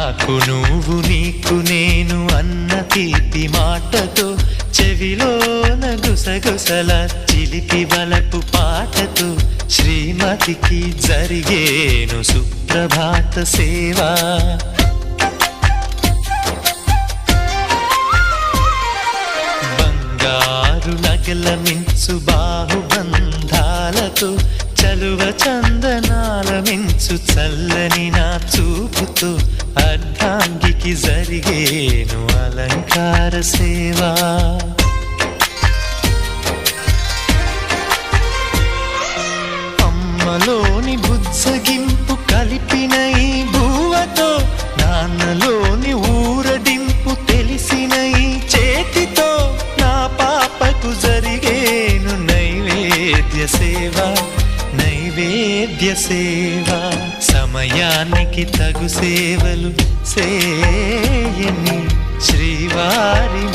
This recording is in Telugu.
నాకు నువ్వు నీకు నేను అన్న తీపి మాటతో చెవిలోన గుసగుసల చిలిపి బలపు పాటతో శ్రీమతికి జరిగేను సుప్రభాత సేవా. బంగారు నగల మించు బాహుబంధాలతో చలువ చందనాల మించు చల్లని నా చూపుతో అర్ధాంగికి జరిగేను అలంకార సేవా. అమ్మలోని బుజ్జగింపు కలిపిన ఈ భూవతో నాన్నలోని ఊరడింపు తెలిసిన ఈ చేతితో నా పాపకు జరిగేను నైవేద్య సేవ నైవేద్య సేవ. సమయానికి తగు సేవలు చేయని శ్రీవారి